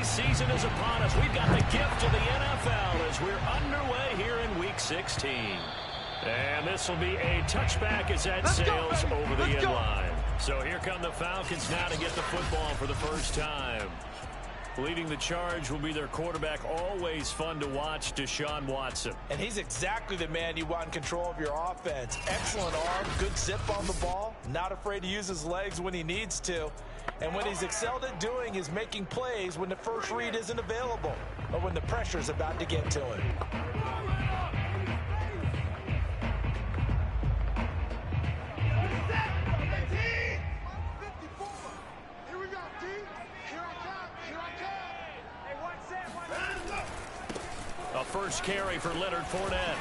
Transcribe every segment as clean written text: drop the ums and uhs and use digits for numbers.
Season is upon us. We've got the gift of the NFL as we're underway here in Week 16. And this will be a touchback as that sails over the end line. So here come the Falcons now to get the football for the first time. Leading the charge will be their quarterback, always fun to watch, Deshaun Watson. And he's exactly the man you want in control of your offense. Excellent arm, good zip on the ball, not afraid to use his legs when he needs to. And what he's excelled at doing is making plays when the first read isn't available or when the pressure's about to get to him. A first carry for Leonard Fournette.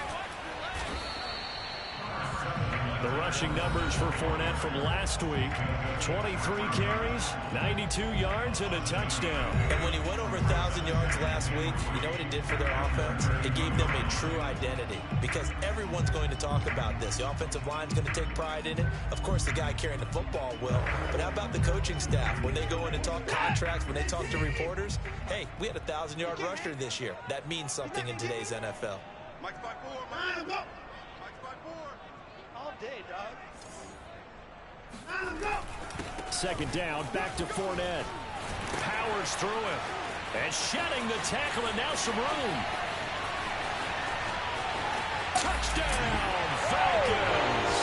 The rushing numbers for Fournette from last week: 23 carries, 92 yards, and a touchdown. And when he went over 1,000 yards last week, you know what it did for their offense? It gave them a true identity, because everyone's going to talk about this. The offensive line's going to take pride in it. Of course, the guy carrying the football will. But how about the coaching staff? When they go in and talk contracts, when they talk to reporters, hey, we had a 1,000-yard rusher this year. That means something in today's NFL. Mike's by 4, man. Day, dog. Second down, back to Fournette. Powers through it. And shedding the tackle, and now some room. Touchdown, Falcons!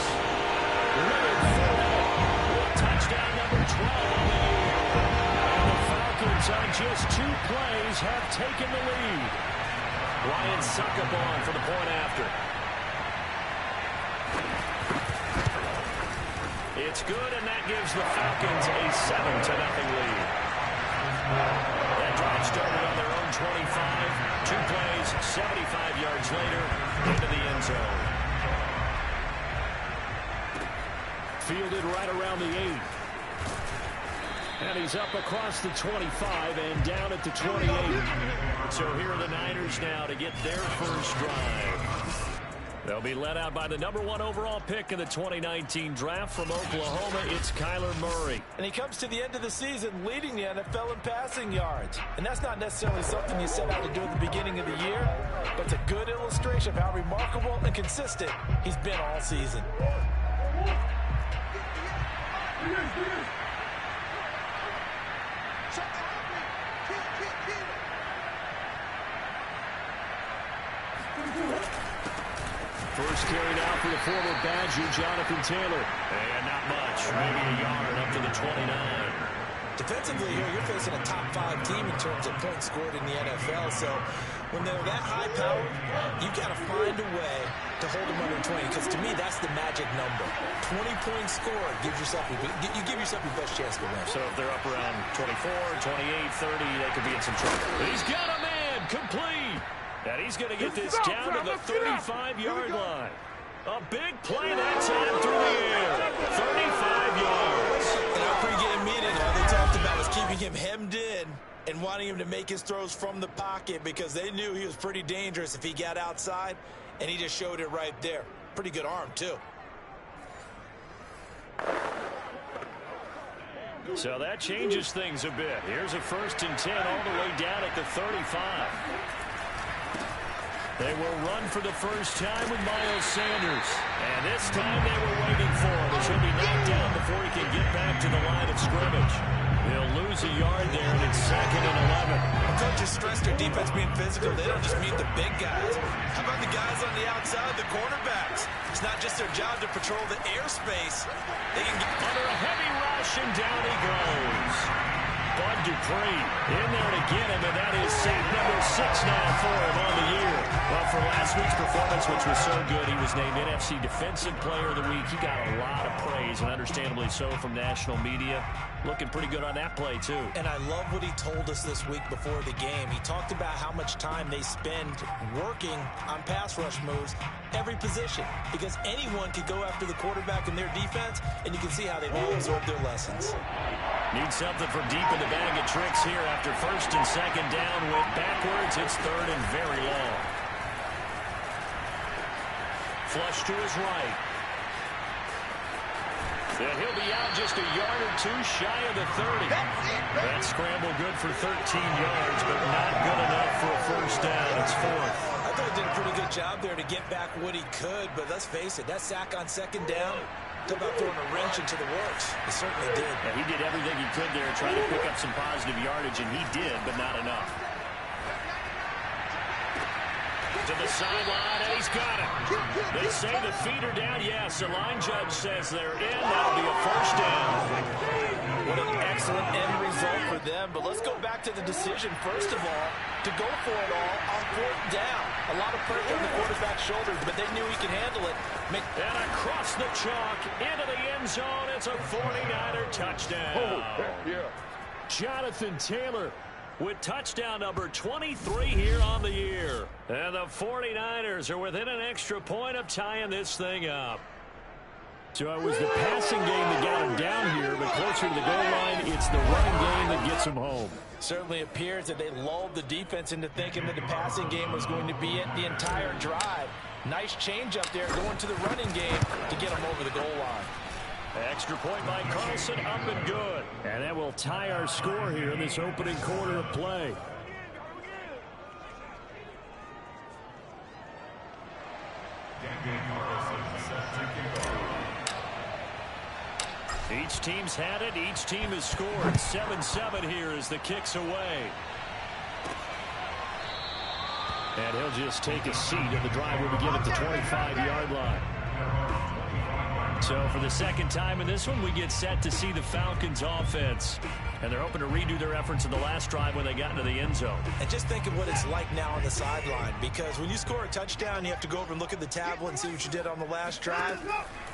Leonard Fournette, touchdown number 12 on the year. And the Falcons on just 2 plays have taken the lead. Ryan Suckabaugh for the point after. It's good, and that gives the Falcons a 7-0 lead. That drive started on their own 25. 2 plays, 75 yards later, into the end zone. Fielded right around the 8. And he's up across the 25 and down at the 28. So here are the Niners now to get their first drive. They'll be led out by the #1 overall pick in the 2019 draft from Oklahoma. It's Kyler Murray. And he comes to the end of the season leading the NFL in passing yards. And that's not necessarily something you set out to do at the beginning of the year, but it's a good illustration of how remarkable and consistent he's been all season. First carry now for the former Badger, Jonathan Taylor. And not much, maybe a yard up to the 29. Defensively here, you're facing a top 5 team in terms of points scored in the NFL. So when they're that high powered, you got to find a way to hold them under 20. Because to me, that's the magic number. 20 points scored gives yourself you give yourself your best chance to win. So if they're up around 24, 28, 30, they could be in some trouble. He's got a man complete. And he's going to get this down to the 35-yard line. A big play, that's him through the air. 35 yards. In our pregame meeting, all they talked about was keeping him hemmed in and wanting him to make his throws from the pocket because they knew he was pretty dangerous if he got outside, and he just showed it right there. Pretty good arm, too. So that changes things a bit. Here's a 1st and 10 all the way down at the 35. They will run for the first time with Miles Sanders. And this time they were waiting for him as he'll be knocked down before he can get back to the line of scrimmage. He'll lose a yard there, and it's 2nd and 11. Coaches stress their defense being physical. They don't just mean the big guys. How about the guys on the outside, the cornerbacks? It's not just their job to patrol the airspace. They can get under a heavy rush, and down he goes. Bud Dupree in there to get him, and that is sack number 6 now for him on the year. Well, for last week's performance, which was so good, he was named NFC Defensive Player of the Week. He got a lot of praise, and understandably so, from national media. Looking pretty good on that play, too. And I love what he told us this week before the game. He talked about how much time they spend working on pass rush moves, every position, because anyone could go after the quarterback in their defense, and you can see how they've all absorbed their lessons. Need something from deep in the bag of tricks here after 1st and 2nd down. Went backwards. It's 3rd and very long. Flush to his right. And he'll be out just a yard or two shy of the 30. That scramble good for 13 yards, but not good enough for a 1st down. It's 4th. I thought he did a pretty good job there to get back what he could, but let's face it, that sack on 2nd down, talk about throwing a wrench into the works. He certainly did. Yeah, he did everything he could there, trying to pick up some positive yardage, and he did, but not enough. To the sideline, and he's got it. They say the feet are down. Yes, the line judge says they're in. That'll be a 1st down. What an excellent end result for them. But let's go back to the decision, first of all, to go for it all on 4th down. A lot of pressure on the quarterback's shoulders, but they knew he could handle it. And across the chalk, into the end zone. It's a 49er touchdown. Oh, yeah. Jonathan Taylor with touchdown number 23 here on the year. And the 49ers are within an extra point of tying this thing up. So it was the passing game that got him down here, but closer to the goal line, it's the running game that gets him home. Certainly appears that they lulled the defense into thinking that the passing game was going to be it the entire drive. Nice change up there going to the running game to get him over the goal line. Extra point by Carlson, up and good. And that will tie our score here in this opening quarter of play. Each team's had it. Each team has scored. 7-7 here as the kick's away. And he'll just take a seat, and the drive will begin at the 25-yard line. So for the 2nd time in this one, we get set to see the Falcons offense. And they're hoping to redo their efforts in the last drive when they got into the end zone. And just think of what it's like now on the sideline, because when you score a touchdown, you have to go over and look at the tablet and see what you did on the last drive.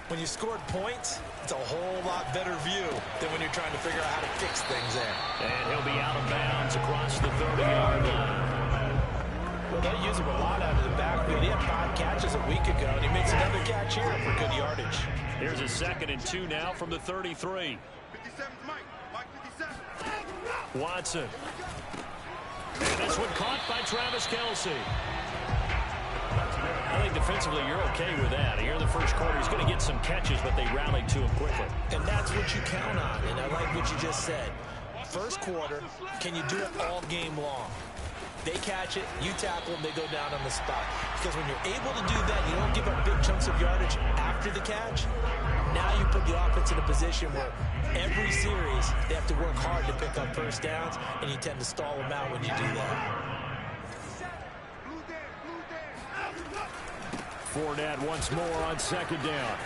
When you scored points, it's a whole lot better view than when you're trying to figure out how to fix things there. And he'll be out of bounds across the 30-yard line. Well, they use him a lot out of the backfield. He had 5 catches a week ago, and he makes another catch here for good yardage. Here's a 2nd and 2 now from the 33. 57's Mike. Mike 57. Watson. And this one caught by Travis Kelce. I think defensively you're okay with that. Here in the first quarter, he's going to get some catches, but they rallied to him quickly. And that's what you count on, and I like what you just said. First quarter, can you do it all game long? They catch it, you tackle them, they go down on the spot. Because when you're able to do that, you don't give up big chunks of yardage after the catch. Now you put the offense in a position where every series they have to work hard to pick up 1st downs, and you tend to stall them out when you do that. Fournette once more on 2nd down.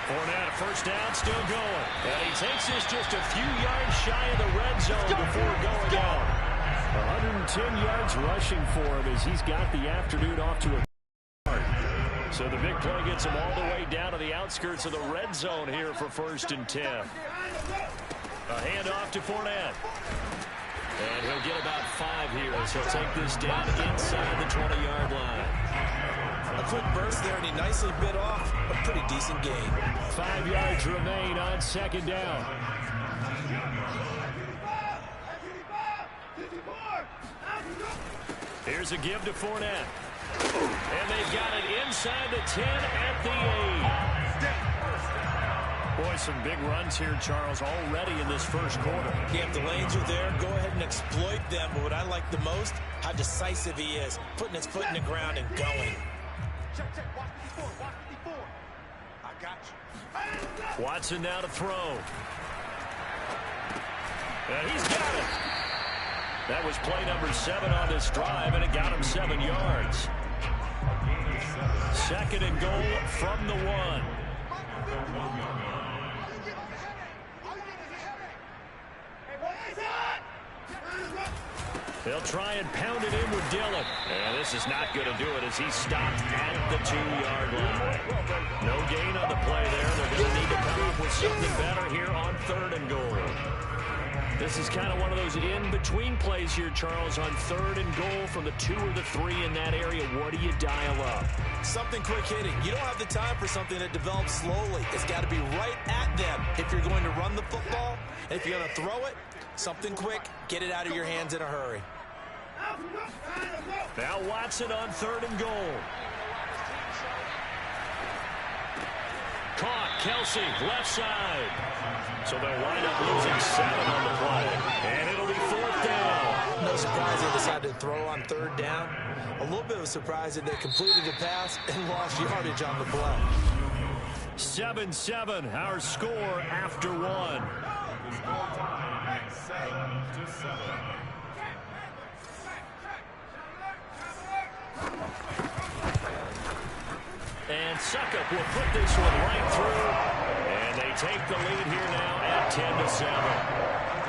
Fournette, 1st down, still going. And he takes this just a few yards shy of the red zone before going out. 110 yards rushing for him as he's got the afternoon off to a start. So the big play gets him all the way down to the outskirts of the red zone here for 1st and 10. A handoff to Fournette. And he'll get about 5 here as he'll take this down inside the 20-yard line. A quick burst there, and he nicely bit off a pretty decent gain. 5 yards remain on 2nd down. Here's a give to Fournette. And they've got it inside the 10 at the 8. Boy, some big runs here, Charles, already in this first quarter. Yeah, if the lanes are there, go ahead and exploit them. But what I like the most, how decisive he is, putting his foot in the ground and going. Check. Watch 54. Watch 54. I got you. Watson now to throw. And he's got it. That was play number 7 on this drive, and it got him 7 yards. 2nd and goal from the 1. They'll try and pound it in with Dillon. And this is not going to do it as he's stopped at the 2-yard line. No gain on the play there. They're going to need to come up with something better here on 3rd and goal. This is kind of one of those in-between plays here, Charles, on 3rd and goal from the 2 or the 3 in that area. What do you dial up? Something quick hitting. You don't have the time for something that develops slowly. It's got to be right at them if you're going to run the football. And if you're going to throw it, something quick, get it out of your hands in a hurry. Now Watson on 3rd and goal. Caught, Kelsey, left side. So they'll wind up losing 7 on the play. And it'll be 4th down. No surprise they decided to throw on 3rd down. A little bit of a surprise that they completed the pass and lost yardage on the play. 7-7, our score after 1. And Suckup will put this one right through. And they take the lead here now at 10-7.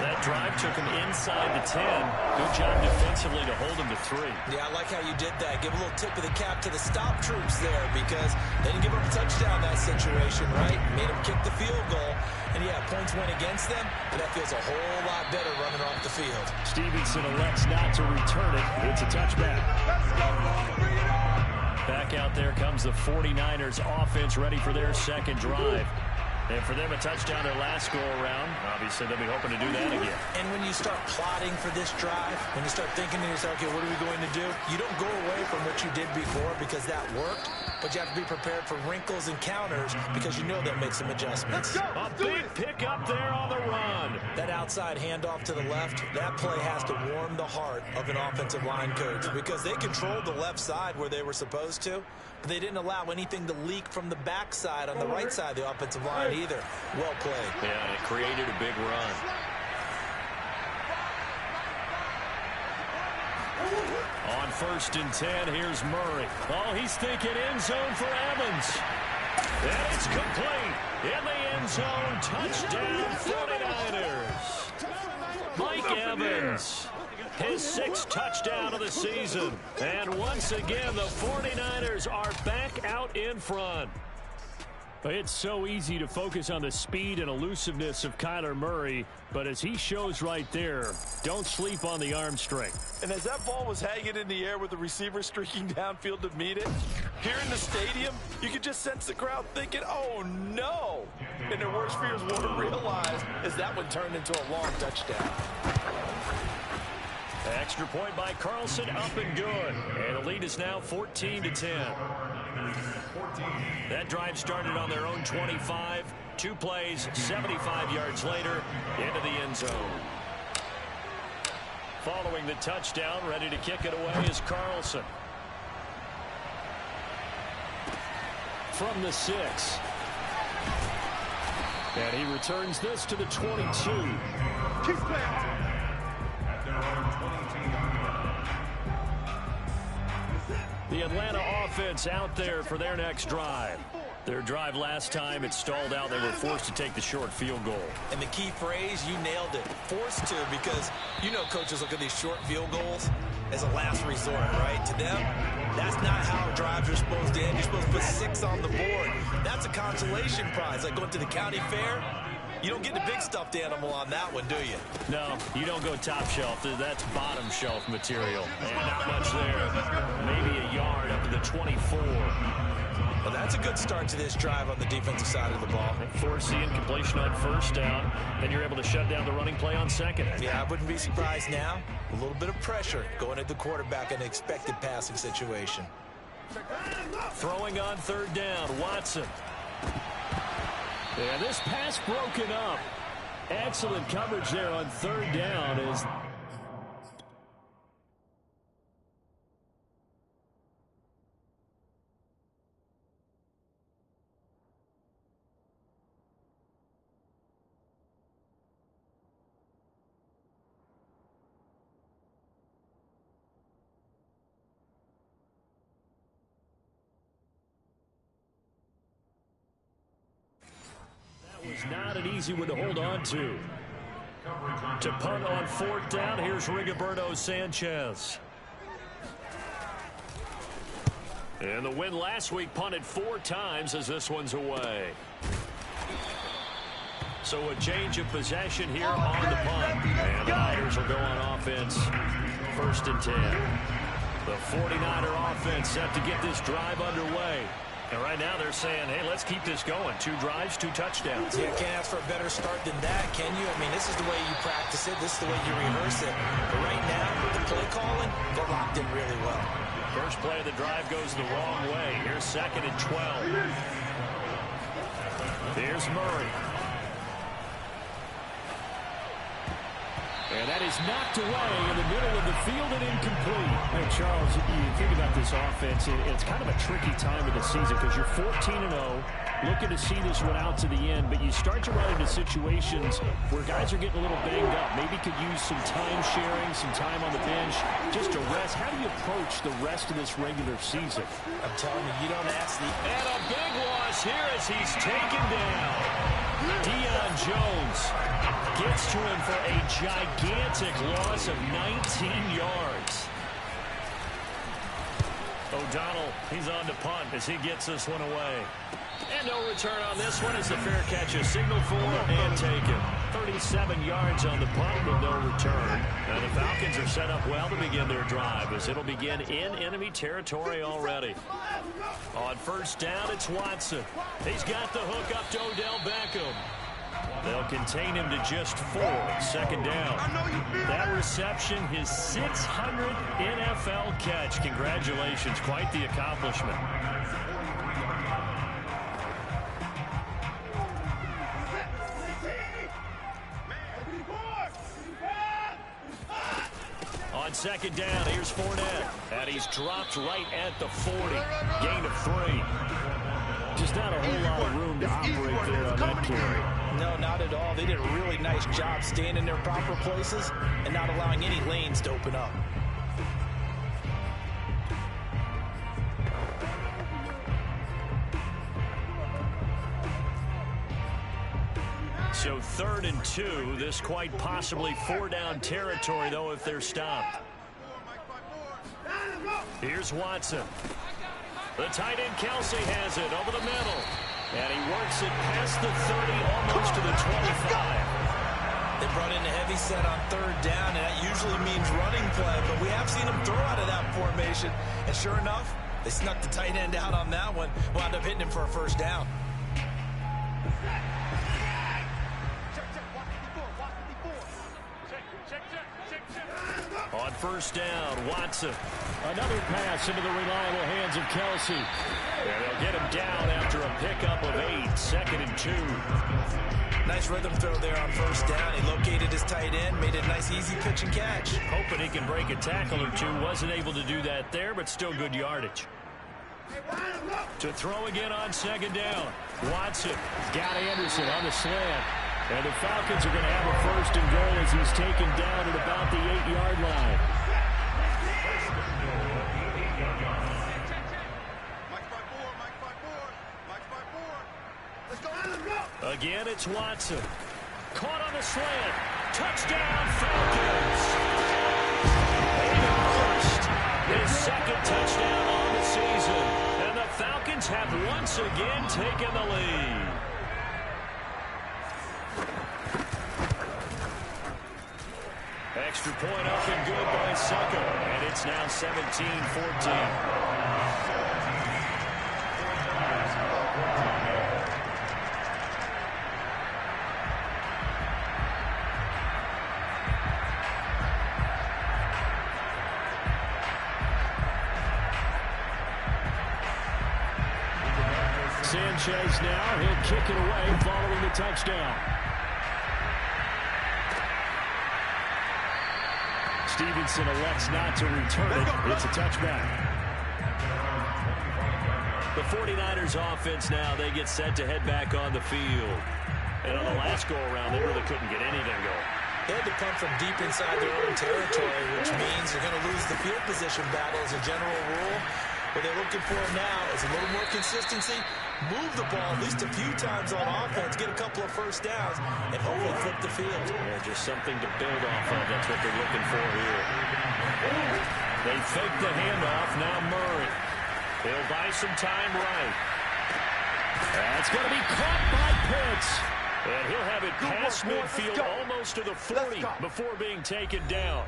That drive took him inside the 10. Good job defensively to hold him to 3. Yeah, I like how you did that. Give a little tip of the cap to the stop troops there because they didn't give up a touchdown that situation, right? Made them kick the field goal. And, yeah, points went against them, but that feels a whole lot better running off the field. Stevenson elects not to return it. It's a touchback. Back out there comes the 49ers offense ready for their 2nd drive. And for them, a touchdown their last go-around. Obviously, they'll be hoping to do that again. And when you start plotting for this drive, when you start thinking to yourself, okay, what are we going to do? You don't go away from what you did before because that worked, but you have to be prepared for wrinkles and counters because you know they'll make some adjustments. A big pickup there on the run. That outside handoff to the left, that play has to warm the heart of an offensive line coach because they controlled the left side where they were supposed to, but they didn't allow anything to leak from the backside on the right side of the offensive line either. Well played. Yeah, and it created a big run. On 1st and 10, here's Murray. Oh, he's thinking end zone for Evans. And it's complete. In the end zone, touchdown 49ers. Mike Evans, his 6th touchdown of the season. And once again, the 49ers are back out in front. It's so easy to focus on the speed and elusiveness of Kyler Murray, but as he shows right there, don't sleep on the arm strength. And as that ball was hanging in the air with the receiver streaking downfield to meet it, here in the stadium, you could just sense the crowd thinking, oh no! And their worst fears weren't realized as that one turned into a long touchdown. Extra point by Carlson, up and good. And the lead is now 14-10. That drive started on their own 25. 2 plays, 75 yards later, into the end zone. Following the touchdown, ready to kick it away is Carlson. From the 6. And he returns this to the 22. Keep playing. The Atlanta offense out there for their next drive. Their drive last time, it stalled out. They were forced to take the short field goal. And the key phrase, you nailed it. Forced to, because you know coaches look at these short field goals as a last resort, right? To them, that's not how drives are supposed to end. You're supposed to put 6 on the board. That's a consolation prize, like going to the county fair. You don't get the big stuffed animal on that one, do you? No, you don't go top shelf. That's bottom shelf material. And not much there. Maybe a yard up to the 24. Well, that's a good start to this drive on the defensive side of the ball. Force the incompletion on 1st down. Then you're able to shut down the running play on 2nd. Yeah, I wouldn't be surprised now. A little bit of pressure going at the quarterback in an expected passing situation. Throwing on 3rd down, Watson. Yeah, this pass broken up. Excellent coverage there on 3rd down. Was not an easy one to hold on to. To punt on 4th down, here's Rigoberto Sanchez. And the win last week punted 4 times as this one's away. So a change of possession here on the punt. And the Niners will go on offense. 1st and 10. The 49er offense set to get this drive underway. And right now they're saying, hey, let's keep this going. 2 drives, 2 touchdowns. Yeah, can't ask for a better start than that, can you? I mean, this is the way you practice it. This is the way you rehearse it. But right now, with the play calling, they're locked in really well. First play of the drive goes the wrong way. Here's 2nd and 12. Here's Murray. And that is knocked away in the middle of the field and incomplete. Hey, Charles, you think about this offense, it's kind of a tricky time of the season because you're 14-0, looking to see this one out to the end, but you start to run into situations where guys are getting a little banged up. Maybe could use some time sharing, some time on the bench, just to rest. How do you approach the rest of this regular season? I'm telling you, you don't ask the... And a big loss here as he's taken down. Deion Jones gets to him for a gigantic loss of 19 yards. O'Donnell, he's on to punt as he gets this one away. And no return on this one as the fair catch is signaled for and taken. 37 yards on the punt with no return. And the Falcons are set up well to begin their drive as it'll begin in enemy territory already. On 1st down, it's Watson. He's got the hook up to Odell Beckham. They'll contain him to just 4. 2nd down. That reception, his 600th NFL catch. Congratulations. Quite the accomplishment. On 2nd down, here's Fournette. And he's dropped right at the 40. Gain of 3. Just not a whole lot of room to operate there on that carry. No, not at all. They did a really nice job staying in their proper places and not allowing any lanes to open up. So 3rd and 2. This quite possibly 4-down territory, though, if they're stopped. Here's Watson. The tight end Kelsey has it over the middle. And he works it past the 30, almost to the 25. They brought in a heavy set on 3rd down, and that usually means running play, but we have seen him throw out of that formation. And sure enough, they snuck the tight end out on that one, wound up hitting him for a 1st down. On 1st down, Watson. Another pass into the reliable hands of Kelsey. And they'll get him down after a pickup of 8. 2nd and 2. Nice rhythm throw there on 1st down. He located his tight end, made a nice easy pitch and catch. Hoping he can break a tackle or 2. Wasn't able to do that there, but still good yardage. To throw again on 2nd down. Watson. Got Anderson on the slant. And the Falcons are going to have a 1st and goal as he's taken down at about the 8-yard line. Again, it's Watson. Caught on the slant. Touchdown, Falcons. First, his 2nd touchdown on the season. And the Falcons have once again taken the lead. Extra point up and good by Sucker. And it's now 17-14. Sanchez now, he'll kick it away following the touchdown. Stevenson elects not to return it. It's a touchback. The 49ers offense now, they get set to head back on the field. And on the last go-around, they really couldn't get anything going. They had to punt from deep inside their own territory, which means they're going to lose the field position battle as a general rule. What they're looking for now is a little more consistency move the ball at least a few times on offense, get a couple of first downs, and hopefully flip the field. Yeah, just something to build off of. That's what they're looking for here. They fake the handoff. Now Murray. He'll buy some time right. That's going to be caught by Pitts. And he'll have it past midfield almost to the 40 before being taken down.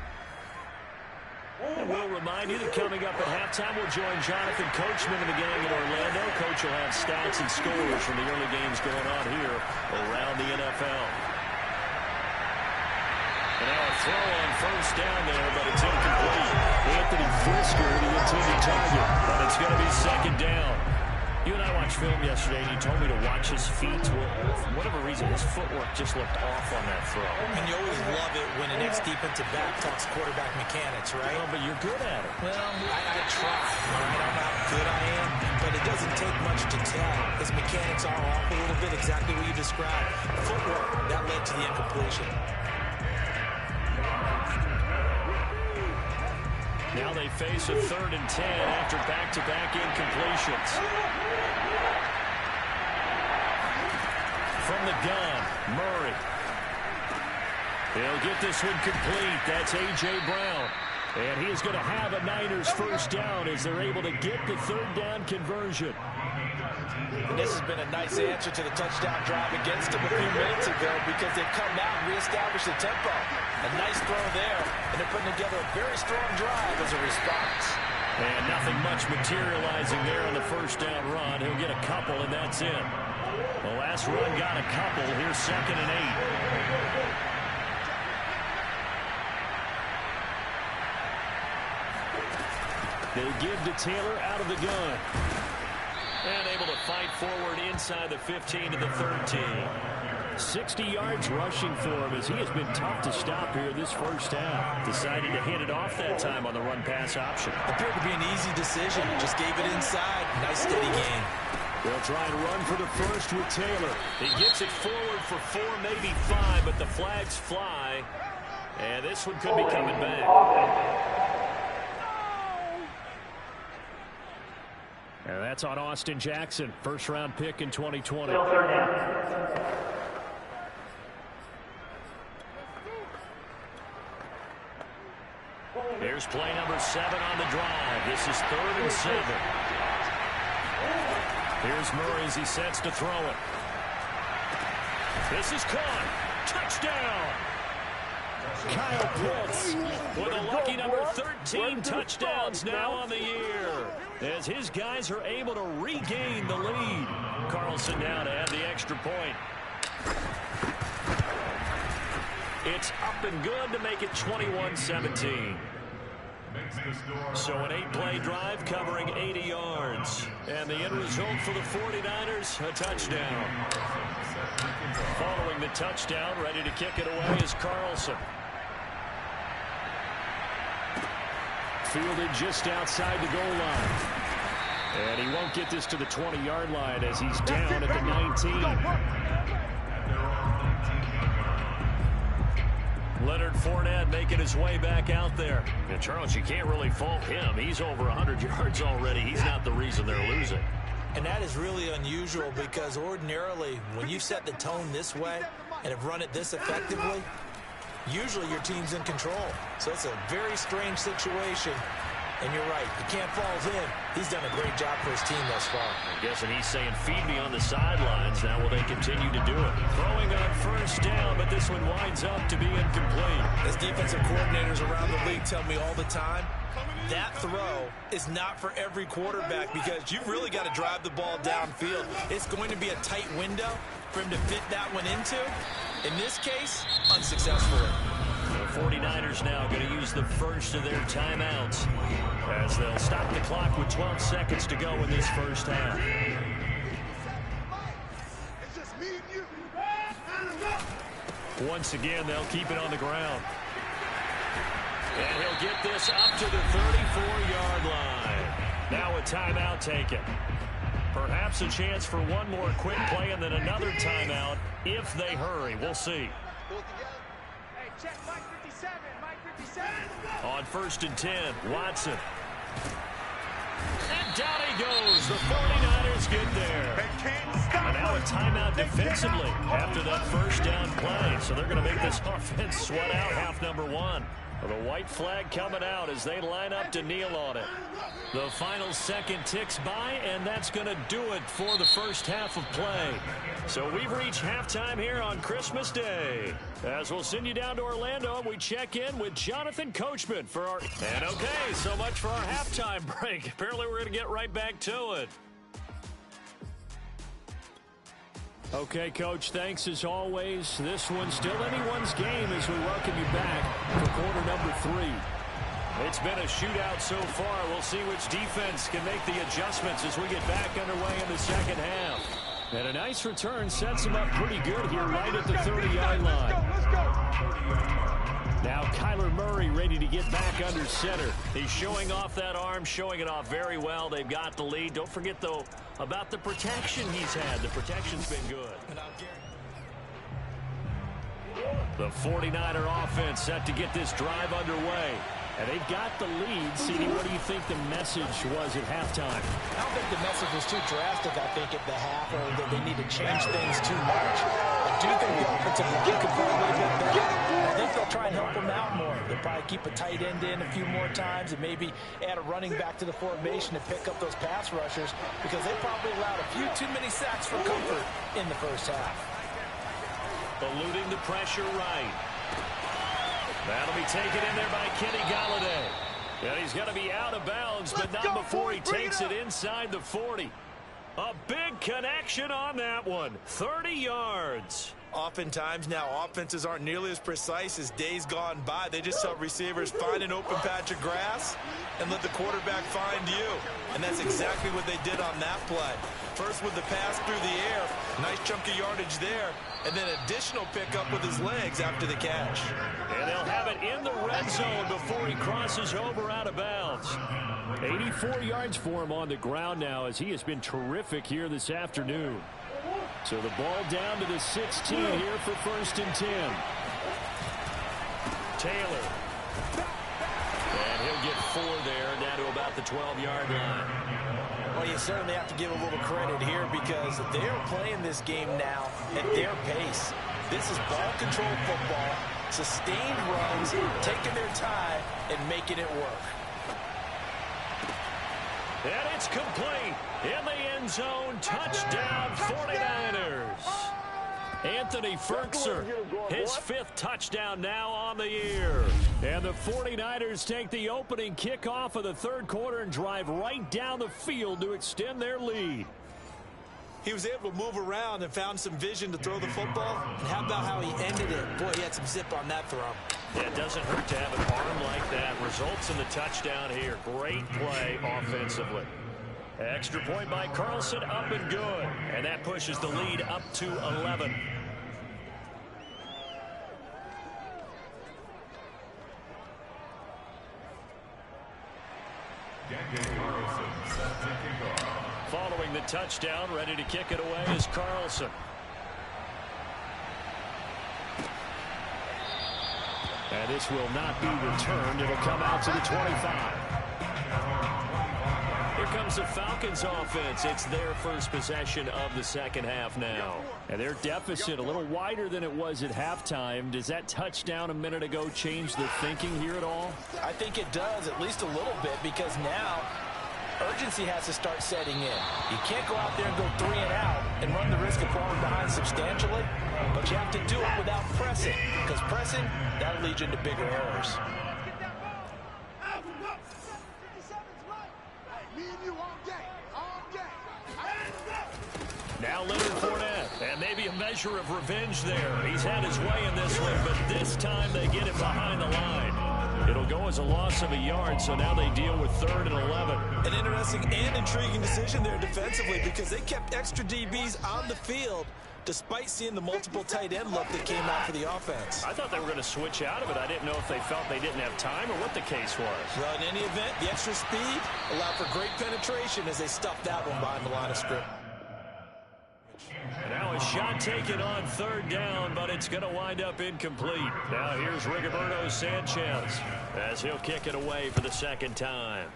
And we'll remind you that coming up at halftime, we'll join Jonathan Coachman and the gang in Orlando. Coach will have stats and scores from the early games going on here around the NFL. And now a throw on first down there, but it's incomplete. Anthony Frisker, the intended target, but it's going to be second down. You and I watched film yesterday, and you told me to watch his feet. Well, for whatever reason, his footwork just looked off on that throw. And you always love it when an ex-defensive back talks quarterback mechanics, right? Well, but you're good at it. Well, I try. All right, I don't know how good I am, but it doesn't take much to tell. His mechanics are off a little bit, exactly what you described. Footwork, that led to the incompletion. Now they face a 3rd and 10 after back-to-back incompletions. From the gun, Murray. He'll get this one complete. That's A.J. Brown. And he is going to have a Niners first down as they're able to get the 3rd down conversion. And this has been a nice answer to the touchdown drive against them a few minutes ago because they've come out and reestablished the tempo. A nice throw there, and they're putting together a very strong drive as a response. And nothing much materializing there on the first down run. He'll get a couple, and that's it. The last run got a couple. Here's 2nd and 8. They give to Taylor out of the gun. And able to fight forward inside the 15 to the 13. 60 yards rushing for him as he has been tough to stop here this first half. Decided to hand it off that time on the run-pass option. Appeared to be an easy decision. Just gave it inside. Nice steady gain. They'll try and run for the first with Taylor. He gets it forward for 4, maybe 5, but the flags fly. And this one could be coming back. And that's on Austin Jackson, first-round pick in 2020. Here's play number 7 on the drive. This is 3rd and 7. Here's Murray as he sets to throw it. This is caught. Touchdown! Kyle Pitts with a lucky number 13 touchdowns now on the year as his guys are able to regain the lead. Carlson now to add the extra point. It's up and good to make it 21-17. So an 8-play drive covering 80 yards. And the end result for the 49ers, a touchdown. Following the touchdown, ready to kick it away is Carlson. Fielded just outside the goal line. And he won't get this to the 20-yard line as he's down at the 19. Leonard Fournette making his way back out there. And Charles, you can't really fault him. He's over 100 yards already. He's not the reason they're losing. And that is really unusual because ordinarily when you set the tone this way and have run it this effectively, usually your team's in control. So it's a very strange situation. And you're right, you can't fault him. He's done a great job for his team thus far. I'm guessing he's saying, feed me on the sidelines. Now will they continue to do it? Throwing on first down, but this one winds up to be incomplete. As defensive coordinators around the league tell me all the time, that throw is not for every quarterback because you've really got to drive the ball downfield. It's going to be a tight window for him to fit that one into. In this case, unsuccessfully. The 49ers now going to use the first of their timeouts as they'll stop the clock with 12 seconds to go in this first half. Once again, they'll keep it on the ground. And he'll get this up to the 34-yard line. Now a timeout taken. Perhaps a chance for one more quick play and then another timeout if they hurry. We'll see. On 1st and 10, Watson. And And down he goes. The 49ers get there. And now a timeout defensively after that first down play. So they're going to make this offense sweat out half number one. The white flag coming out as they line up to kneel on it. The final second ticks by, and that's going to do it for the first half of play. So we've reached halftime here on Christmas Day. As we'll send you down to Orlando, we check in with Jonathan Coachman for our... And okay, so much for our halftime break. Apparently we're going to get right back to it. Okay, Coach, thanks as always. This one's still anyone's game as we welcome you back for quarter number 3. It's been a shootout so far. We'll see which defense can make the adjustments as we get back underway in the second half. And a nice return sets him up pretty good here right at the 30-yard line. Now Kyler Murray ready to get back under center. He's showing off that arm, showing it off very well. They've got the lead. Don't forget, though, about the protection he's had. The protection's been good. The 49er offense set to get this drive underway. And they've got the lead. CD, what do you think the message was at halftime? I don't think the message was too drastic, I think, at the half, or that they need to change things too much. I do think the offensive line could play a little bit better. I think they'll try and help them out more. They'll probably keep a tight end in a few more times and maybe add a running back to the formation to pick up those pass rushers, because they probably allowed a few too many sacks for comfort in the first half. Eluding the pressure right. That'll be taken in there by Kenny Golladay. And he's going to be out of bounds, but not before he takes it inside the 40. A big connection on that one. 30 yards. Oftentimes now offenses aren't nearly as precise as days gone by. They just help receivers find an open patch of grass and let the quarterback find you. And that's exactly what they did on that play. First with the pass through the air, nice chunk of yardage there, and then additional pickup with his legs after the catch. And they'll have it in the red zone before he crosses over out of bounds. 84 yards for him on the ground now, as he has been terrific here this afternoon. So the ball down to the 16 here for 1st and 10. Taylor. And he'll get 4 there, down to about the 12-yard line. Well, you certainly have to give a little credit here, because they're playing this game now at their pace. This is ball control football, sustained runs, taking their time and making it work. And it's complete. In the end zone, touchdown 49ers. Anthony Ferkser, his 5th touchdown now on the year. And the 49ers take the opening kickoff of the 3rd quarter and drive right down the field to extend their lead. He was able to move around and found some vision to throw the football. And how about how he ended it? Boy, he had some zip on that throw. Yeah, it doesn't hurt to have an arm like that. Results in the touchdown here. Great play offensively. Extra point by Carlson, up and good. And that pushes the lead up to 11. Following the touchdown, ready to kick it away is Carlson. And this will not be returned. It'll come out to the 25. Here comes the Falcons offense. It's their first possession of the second half now. And their deficit a little wider than it was at halftime. Does that touchdown a minute ago change the thinking here at all? I think it does, at least a little bit, because now urgency has to start setting in. You can't go out there and go 3 and out and run the risk of falling behind substantially, but you have to do it without pressing, because pressing, that'll lead you into bigger errors. Now Leonard Fournette, and maybe a measure of revenge there. He's had his way in this one, but this time they get it behind the line. It'll go as a loss of a yard, so now they deal with 3rd and 11. An interesting and intriguing decision there defensively, because they kept extra DBs on the field despite seeing the multiple tight end look that came out for the offense. I thought they were going to switch out of it. I didn't know if they felt they didn't have time or what the case was. Well, in any event, the extra speed allowed for great penetration as they stuffed that one behind the line of scrimmage. Now a shot taken on 3rd down, but it's going to wind up incomplete. Now here's Rigoberto Sanchez as he'll kick it away for the 2nd time.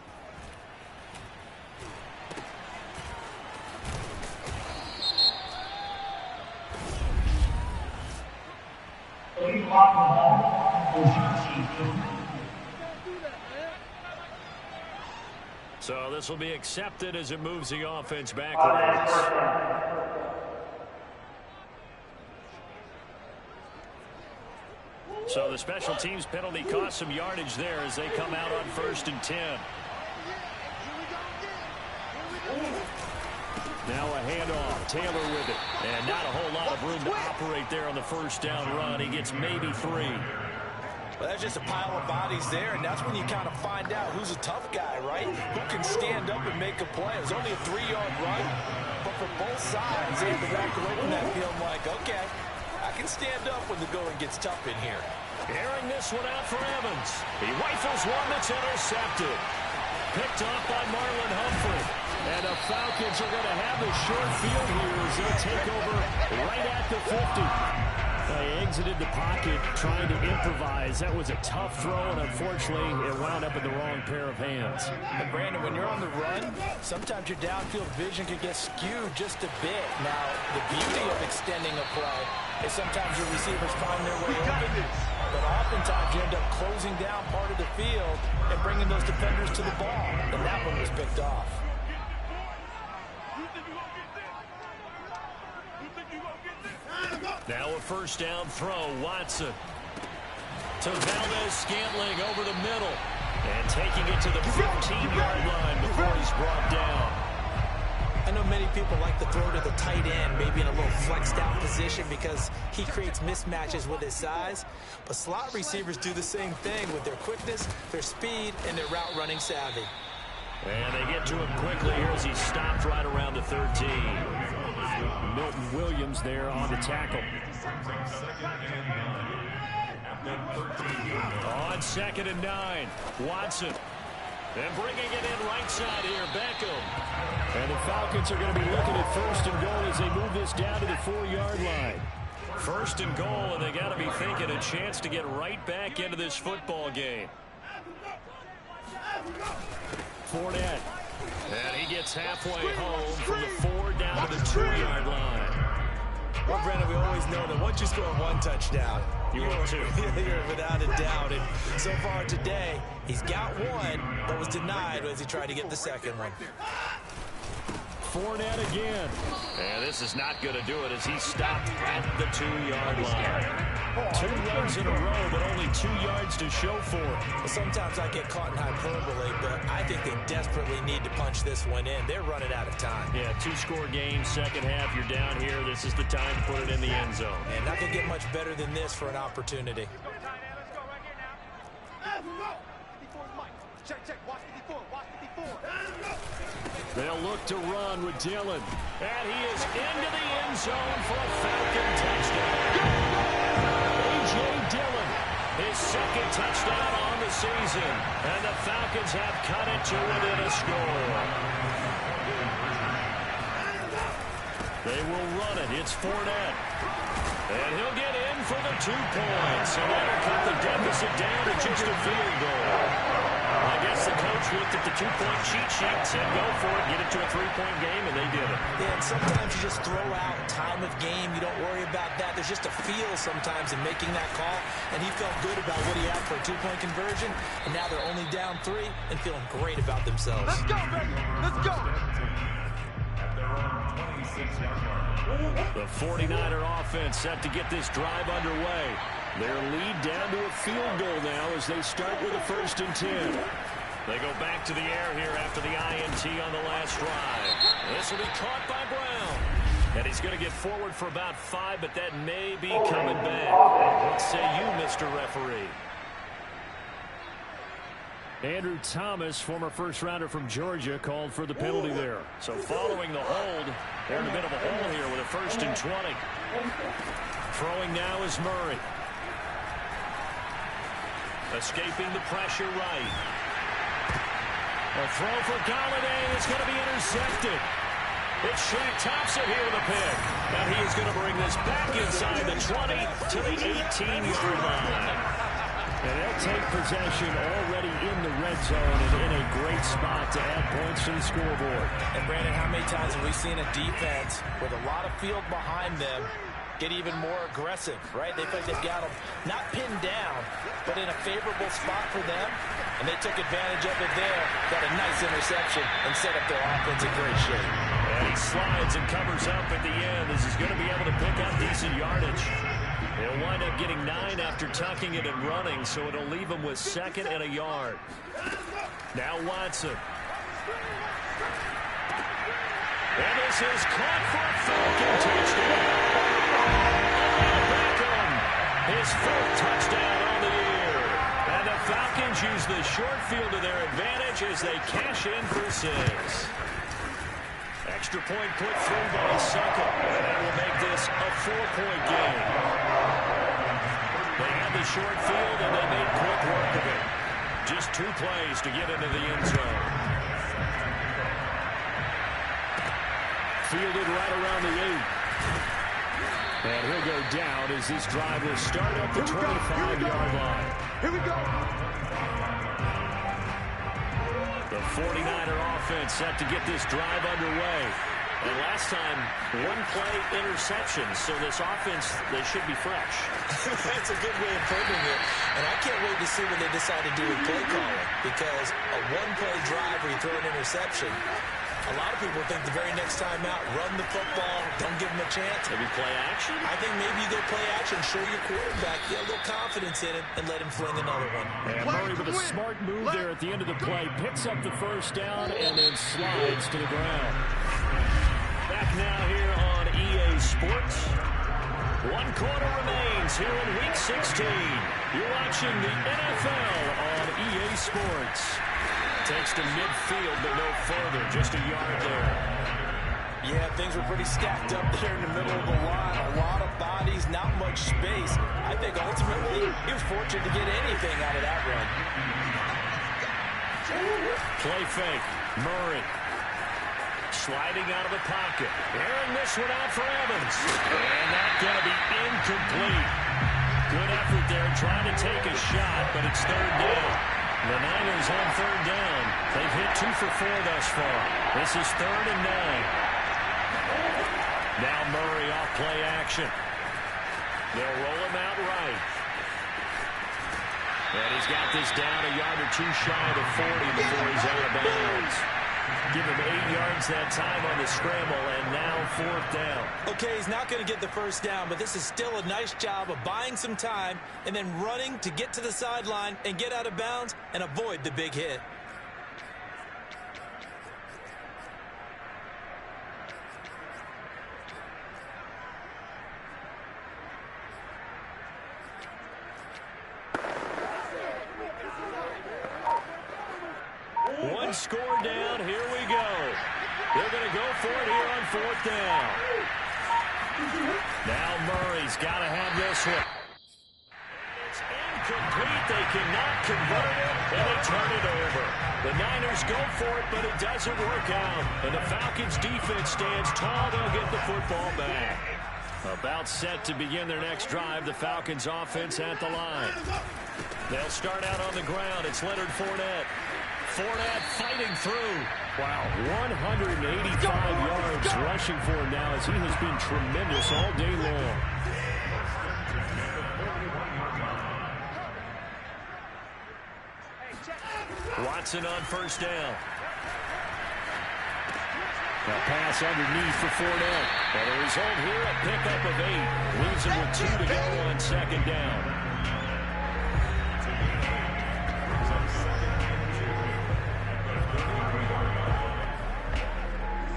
So this will be accepted as it moves the offense backwards. So the special teams penalty cost some yardage there as they come out on 1st and 10. Now a handoff. Taylor with it. And not a whole lot of room to operate there on the first down run. He gets maybe 3. Well, that's just a pile of bodies there, and that's when you kind of find out who's a tough guy, right? Who can stand up and make a play. It was only a 3-yard run, but for both sides, they had to walk away from that feeling like, okay, I can stand up when the going gets tough in here. Airing this one out for Evans. He rifles one that's intercepted. Picked off by Marlon Humphrey. And the Falcons are going to have the short field here as they'll take over right at the 50. They exited the pocket trying to improvise. That was a tough throw, and unfortunately, it wound up in the wrong pair of hands. And Brandon, when you're on the run, sometimes your downfield vision can get skewed just a bit. Now, the beauty of extending a play is sometimes your receivers find their way open, but oftentimes you end up closing down part of the field and bringing those defenders to the ball. And that one was picked off. Now a first down throw. Watson to Valdez-Scantling over the middle. And taking it to the 15-yard line before he's brought down. I know many people like to throw to the tight end, maybe in a little flexed out position because he creates mismatches with his size. But slot receivers do the same thing with their quickness, their speed, and their route running savvy. And they get to him quickly here as he stopped right around the 13. Milton Williams there on the tackle. On 2nd and 9, Watson. And bringing it in right side here, Beckham. And the Falcons are going to be looking at 1st and goal as they move this down to the 4-yard line. 1st and goal, and they got to be thinking a chance to get right back into this football game. Fournette. And he gets halfway home from the 4 down to the 2-yard line. Well, Brandon, we always know that once you score one touchdown, you're without a doubt. And so far today, he's got one, but was denied as he tried to get the second one. Fournette again. And this is not going to do it as he stopped at the 2-yard line. 2 runs in a row, but only 2 yards to show for it. Well, sometimes I get caught in hyperbole, but I think they desperately need to punch this one in. They're running out of time. Yeah, 2-score game, second half, you're down here. This is the time to put it in the end zone. And not going to get much better than this for an opportunity. They'll look to run with Dillon. And he is into the end zone for a Falcon touchdown. A.J. Dillon, his second touchdown on the season. And the Falcons have cut it to within a score. They will run it. It's Fournette. And he'll get in for the 2 points. And that'll cut the deficit down to just a field goal. I guess the coach looked at the 2-point cheat sheet, said go for it, get it to a 3-point game, and they did it. Yeah, and sometimes you just throw out time of game. You don't worry about that. There's just a feel sometimes in making that call, and he felt good about what he had for a 2-point conversion, and now they're only down 3 and feeling great about themselves. Let's go, baby. Let's go. The 49er offense set to get this drive underway. Their lead down to a field goal now as they start with a 1st and 10. They go back to the air here after the INT on the last drive. This will be caught by Brown. And he's going to get forward for about 5, but that may be coming back. What say you, Mr. Referee? Andrew Thomas, former first-rounder from Georgia, called for the penalty there. So following the hold, they're in a bit of a hole here with a 1st and 20. Throwing now is Murray. Escaping the pressure right. A throw for Galladay is going to be intercepted. It's Shaq Thompson here with a pick. And he is going to bring this back inside the 20 to the 18-yard line. And they'll take possession already in the red zone and in a great spot to add points to the scoreboard. And Brandon, how many times have we seen a defense with a lot of field behind them get even more aggressive, right? They feel like they've got them not pinned down, but in a favorable spot for them, and they took advantage of it there. Got a nice interception and set up their offense in great shape. And he slides and covers up at the end as he's going to be able to pick up decent yardage. He'll wind up getting 9 after tucking it and running, so it'll leave him with 2nd and a yard. Now Watson. And this is caught for a Falcon touchdown. Beckham, his 4th touchdown on the year. And the Falcons use the short field to their advantage as they cash in for 6. Extra point put through by Suckup, and that will make this a 4-point game. They had the short field, and they made quick work of it. Just 2 plays to get into the end zone. Fielded right around the 8. And he'll go down as this drive will start up the 25-yard line. Here we go. The 49er offense set to get this drive underway. And last time, 1-play interception. So this offense, they should be fresh. That's a good way of putting it. And I can't wait to see what they decide to do with play calling. Because a 1-play drive where you throw an interception, a lot of people think the very next time out, run the football, don't give them a chance. Maybe play action? I think maybe you go play action, show your quarterback, get a little confidence in it, and let him fling another one. And Murray with a smart move there at the end of the play. Picks up the 1st down and then slides to the ground. Back now here on EA Sports. 1 quarter remains here in Week 16. You're watching the NFL on EA Sports. Takes to midfield, but no further. Just a yard there. Yeah, things were pretty stacked up there in the middle of the line. A lot of bodies, not much space. I think ultimately he was fortunate to get anything out of that run. Play fake. Murray. Sliding out of the pocket. Airing this one out for Evans. And that's going to be incomplete. Good effort there, trying to take a shot, but it's 3rd down. The Niners on 3rd down. They've hit 2 for 4 thus far. This is 3rd and 9. Now Murray off play action. They'll roll him out right. And he's got this down a yard or 2 shy of the 40 before he's out of bounds. Give him 8 yards that time on the scramble, and now 4th down. Okay, he's not going to get the 1st down, but this is still a nice job of buying some time and then running to get to the sideline and get out of bounds and avoid the big hit. One score down. Here we go. They're going to go for it here on 4th down. Now Murray's got to have this one. It's incomplete. They cannot convert it, and they turn it over. The Niners go for it, but it doesn't work out. And the Falcons' defense stands tall. They'll get the football back. About set to begin their next drive. The Falcons' offense at the line. They'll start out on the ground. It's Leonard Fournette. Fournette fighting through. Wow, 185 yards rushing for him now as he has been tremendous all day long. Watson on 1st down. A pass underneath for Fournette. And the result here, a pickup of 8. Leaves him with 2 to go on 2nd down.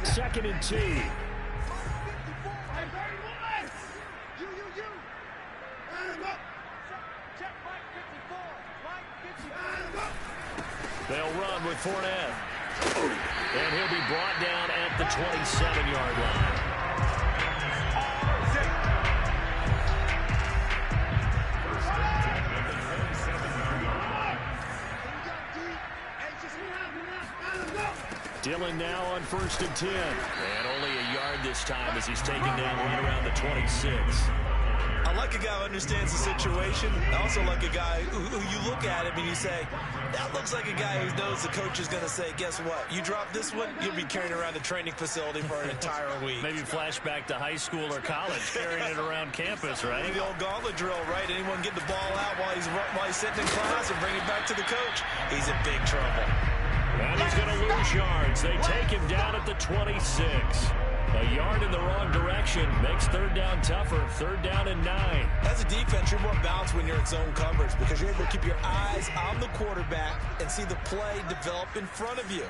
2nd and 2. They'll run with Fournette. And he'll be brought down at the 27-yard line. Dillon now on 1st and 10. And only a yard this time as he's taken down right around the 26. I like like a guy who understands the situation. I also like a guy who you look at him and you say, that looks like a guy who knows the coach is going to say, guess what? You drop this one, you'll be carrying around the training facility for an entire week. Maybe flashback to high school or college, carrying it around campus, right? The old gauntlet drill, right? Anyone get the ball out while he's sitting in class and bring it back to the coach? He's in big trouble. And he's going to lose yards. They take him down at the 26. A yard in the wrong direction makes third down tougher. Third down and 9. As a defense, you're more balanced when you're in zone coverage because you're able to keep your eyes on the quarterback and see the play develop in front of you.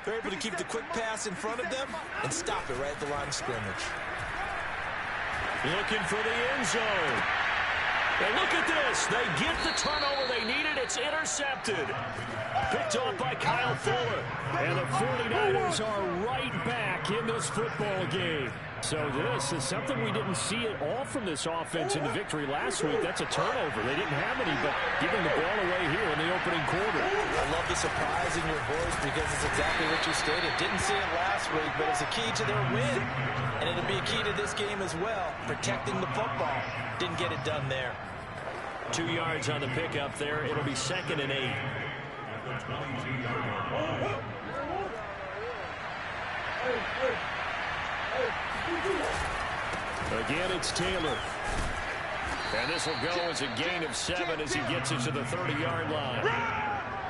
They're able to keep the quick pass in front of them and stop it right at the line of scrimmage. Looking for the end zone. And look at this. They get the turnover they needed. It's intercepted. Picked off by Kyle Fuller. And the 49ers are right back in this football game. So this is something we didn't see at all from this offense in the victory last week. That's a turnover. They didn't have any, but giving the ball away here in the opening quarter. I love the surprise in your voice because it's exactly what you stated. Didn't see it last week, but it's a key to their win. And it'll be a key to this game as well, protecting the football. Didn't get it done there. 2 yards on the pickup there. It'll be 2nd and 8. Again, it's Taylor. And this will go as a gain of 7 as he gets it to the 30-yard line.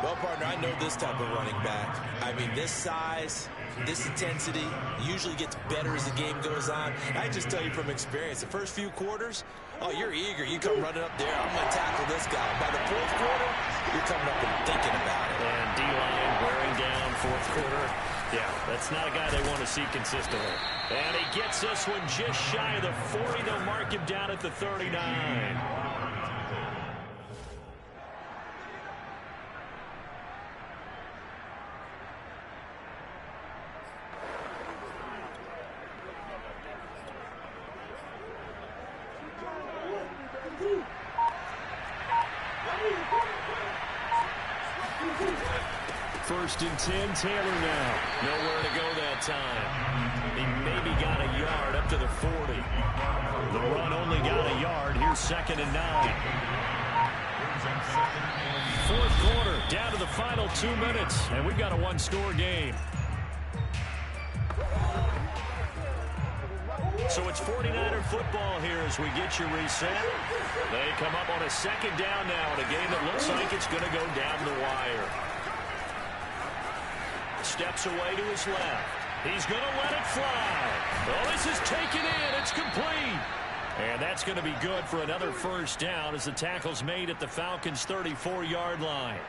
Well, partner, I know this type of running back. I mean, this size, this intensity usually gets better as the game goes on. I just tell you from experience, the first few quarters, oh, you're eager. You come running up there. I'm going to tackle this guy. By the fourth quarter, you're coming up and thinking about it. And D-line wearing down fourth quarter. Yeah, that's not a guy they want to see consistently. And he gets this one just shy of the 40. They'll mark him down at the 39. First and 10, Taylor now. Nowhere to go that time. He maybe got a yard up to the 40. The run only got a yard. Here's 2nd and 9. Fourth quarter, down to the final 2 minutes, and we've got a one-score game. So it's 49er football here as we get you reset. They come up on a 2nd down now in a game that looks like it's going to go down the wire. Steps away to his left. He's going to let it fly. Oh, this is taken in. It's complete. And that's going to be good for another first down as the tackle's made at the Falcons' 34-yard line.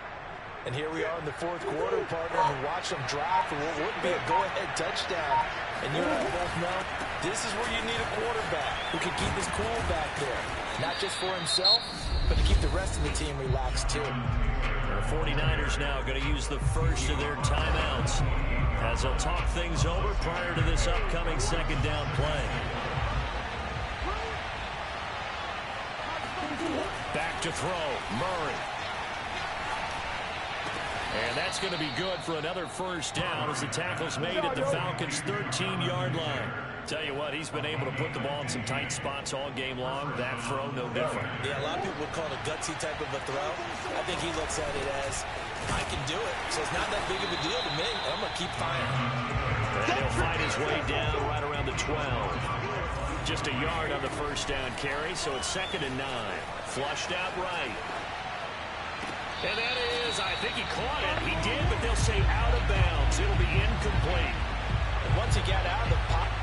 And here we are in the fourth quarter, partner, and watch them drive for what would be a go-ahead touchdown. And you and I both know this is where you need a quarterback who can keep his cool back there. Not just for himself, but to keep the rest of the team relaxed too. The 49ers now going to use the first of their timeouts as they'll talk things over prior to this upcoming 2nd down play. Back to throw, Murray. And that's going to be good for another first down as the tackle's made at the Falcons' 13-yard line. Tell you what, he's been able to put the ball in some tight spots all game long. That throw, no different. Yeah, a lot of people would call it a gutsy type of a throw. I think he looks at it as, I can do it. So it's not that big of a deal to me. I'm going to keep firing. And he'll fight his way down right around the 12. Just a yard on the first down carry, so it's 2nd and 9. Flushed out right. And that is, I think he caught it. He did, but they'll say out of bounds. It'll be incomplete. And once he got out of the pocket,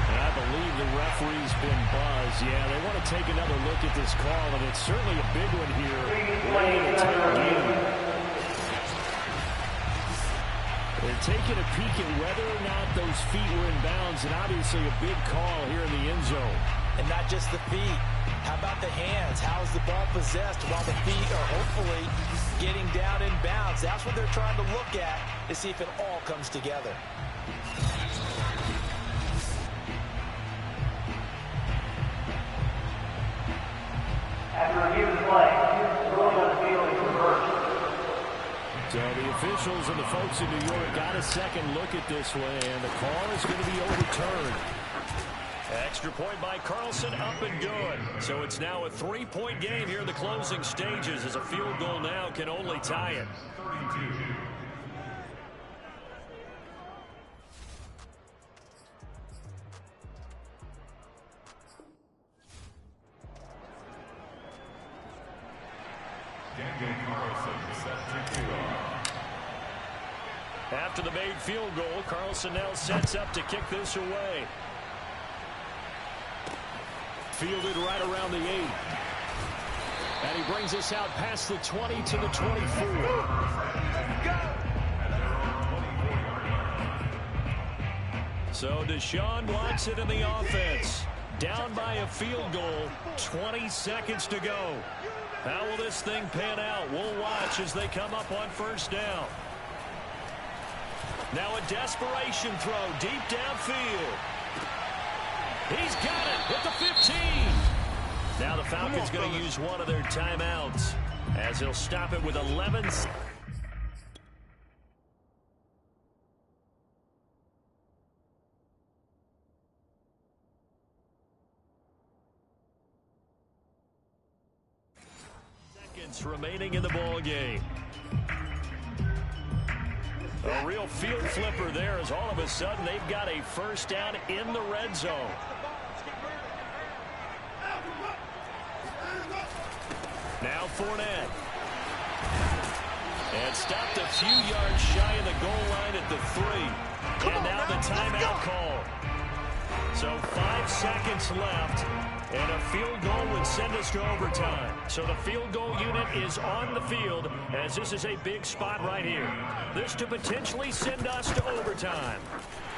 and I believe the referee's been buzzed. Yeah, they want to take another look at this call, and it's certainly a big one here late in the tight game. They're taking a peek at whether or not those feet were in bounds, and obviously a big call here in the end zone. And not just the feet. How about the hands? How is the ball possessed while the feet are hopefully getting down in bounds? That's what they're trying to look at to see if it all comes together. After review of the play, ruling on the field is reversed. So the officials and the folks in New York got a second look at this one, and the call is going to be overturned. Extra point by Carlson, up and good. So it's now a 3-point game here in the closing stages, as a field goal now can only tie it. After the made field goal, Carlson now sets up to kick this away. Fielded right around the 8. And he brings us out past the 20 to the 24. So Deshaun Watson in the offense. Down by a field goal, 20 seconds to go. How will this thing pan out? We'll watch as they come up on first down. Now a desperation throw deep downfield. He's got it at the 15. Now the Falcons going to use one of their timeouts, as he'll stop it with 11. Seconds remaining in the ball game. A real field flipper there, as all of a sudden they've got a first down in the red zone. Now Fournette. And stopped a few yards shy of the goal line at the 3. And now the timeout call. So 5 seconds left. And a field goal would send us to overtime. So the field goal unit is on the field, as this is a big spot right here. This to potentially send us to overtime.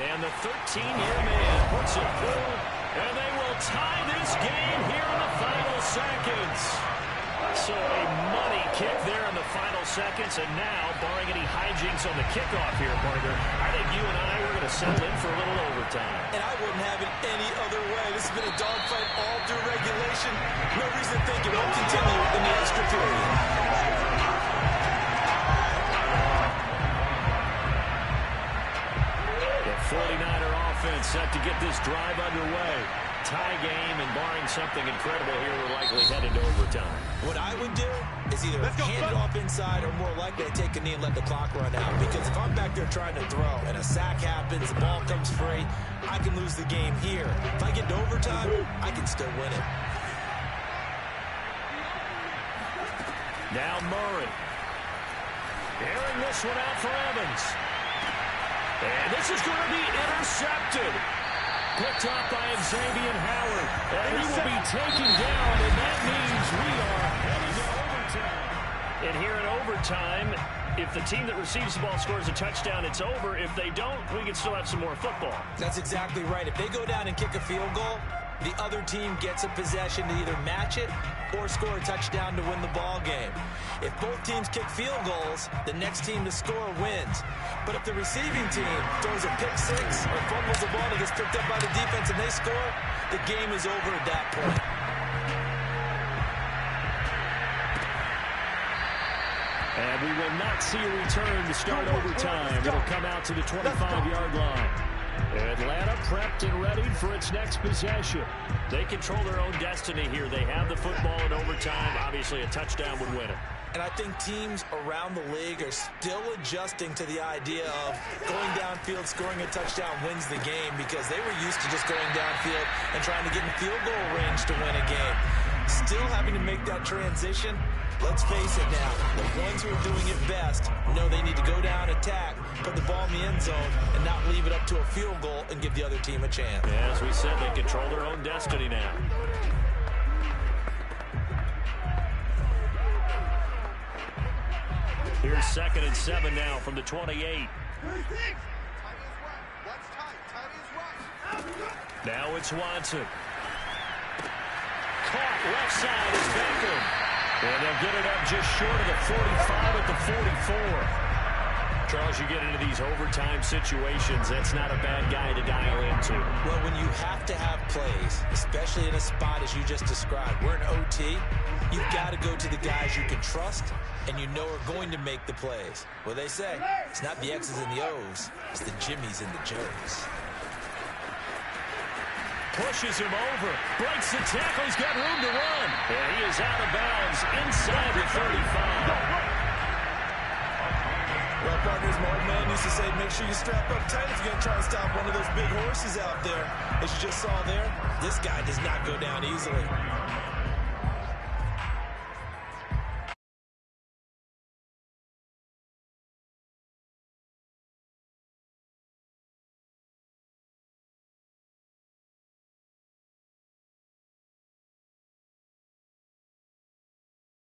And the 13-year man puts it through, and they will tie this game here in the final seconds. So a money kick there in the final seconds, and now, barring any hijinks on the kickoff here, partner, I think you and I, we're going to settle in for a little overtime. And I wouldn't have it any other way. This has been a dogfight all through regulation. No reason to think it won't continue in the extra period. The 49er offense set to get this drive underway. Tie game, and barring something incredible here, we're likely headed to overtime. What I would do is either hand it off inside, or more likely take a knee and let the clock run out. Because if I'm back there trying to throw and a sack happens, the ball comes free, I can lose the game here. If I get to overtime, I can still win it. Now Murray. Airing this one out for Evans. And this is going to be intercepted. Picked off by Xavier Howard. And he will be taken down, and that means we are heading to overtime. And here in overtime, if the team that receives the ball scores a touchdown, it's over. If they don't, we can still have some more football. That's exactly right. If they go down and kick a field goal, the other team gets a possession to either match it or score a touchdown to win the ball game. If both teams kick field goals, the next team to score wins. But if the receiving team throws a pick six or fumbles the ball that gets picked up by the defense and they score, the game is over at that point. And we will not see a return to start overtime. It'll come out to the 25-yard line. Atlanta prepped and ready for its next possession. They control their own destiny here. They have the football in overtime. Obviously, a touchdown would win it. And I think teams around the league are still adjusting to the idea of going downfield, scoring a touchdown wins the game, because they were used to just going downfield and trying to get in field goal range to win a game. Still having to make that transition. Let's face it now, the ones who are doing it best know they need to go down, attack, put the ball in the end zone, and not leave it up to a field goal and give the other team a chance. Yeah, as we said, they control their own destiny now. Here's 2nd and 7 now from the 28. Now it's Watson. Caught left side is Beckham. And they'll get it up just short of the 45 at the 44. Charles, you get into these overtime situations, that's not a bad guy to dial into. Well, when you have to have plays, especially in a spot as you just described, we're in OT, you've got to go to the guys you can trust and you know are going to make the plays. Well, they say, it's not the X's and the O's, it's the Jimmys and the Joes. pushes him over. Breaks the tackle. He's got room to run. And he is out of bounds inside the 35. Well, partners, my old man used to say, make sure you strap up tight if you're going to try to stop one of those big horses out there. As you just saw there, This guy does not go down easily.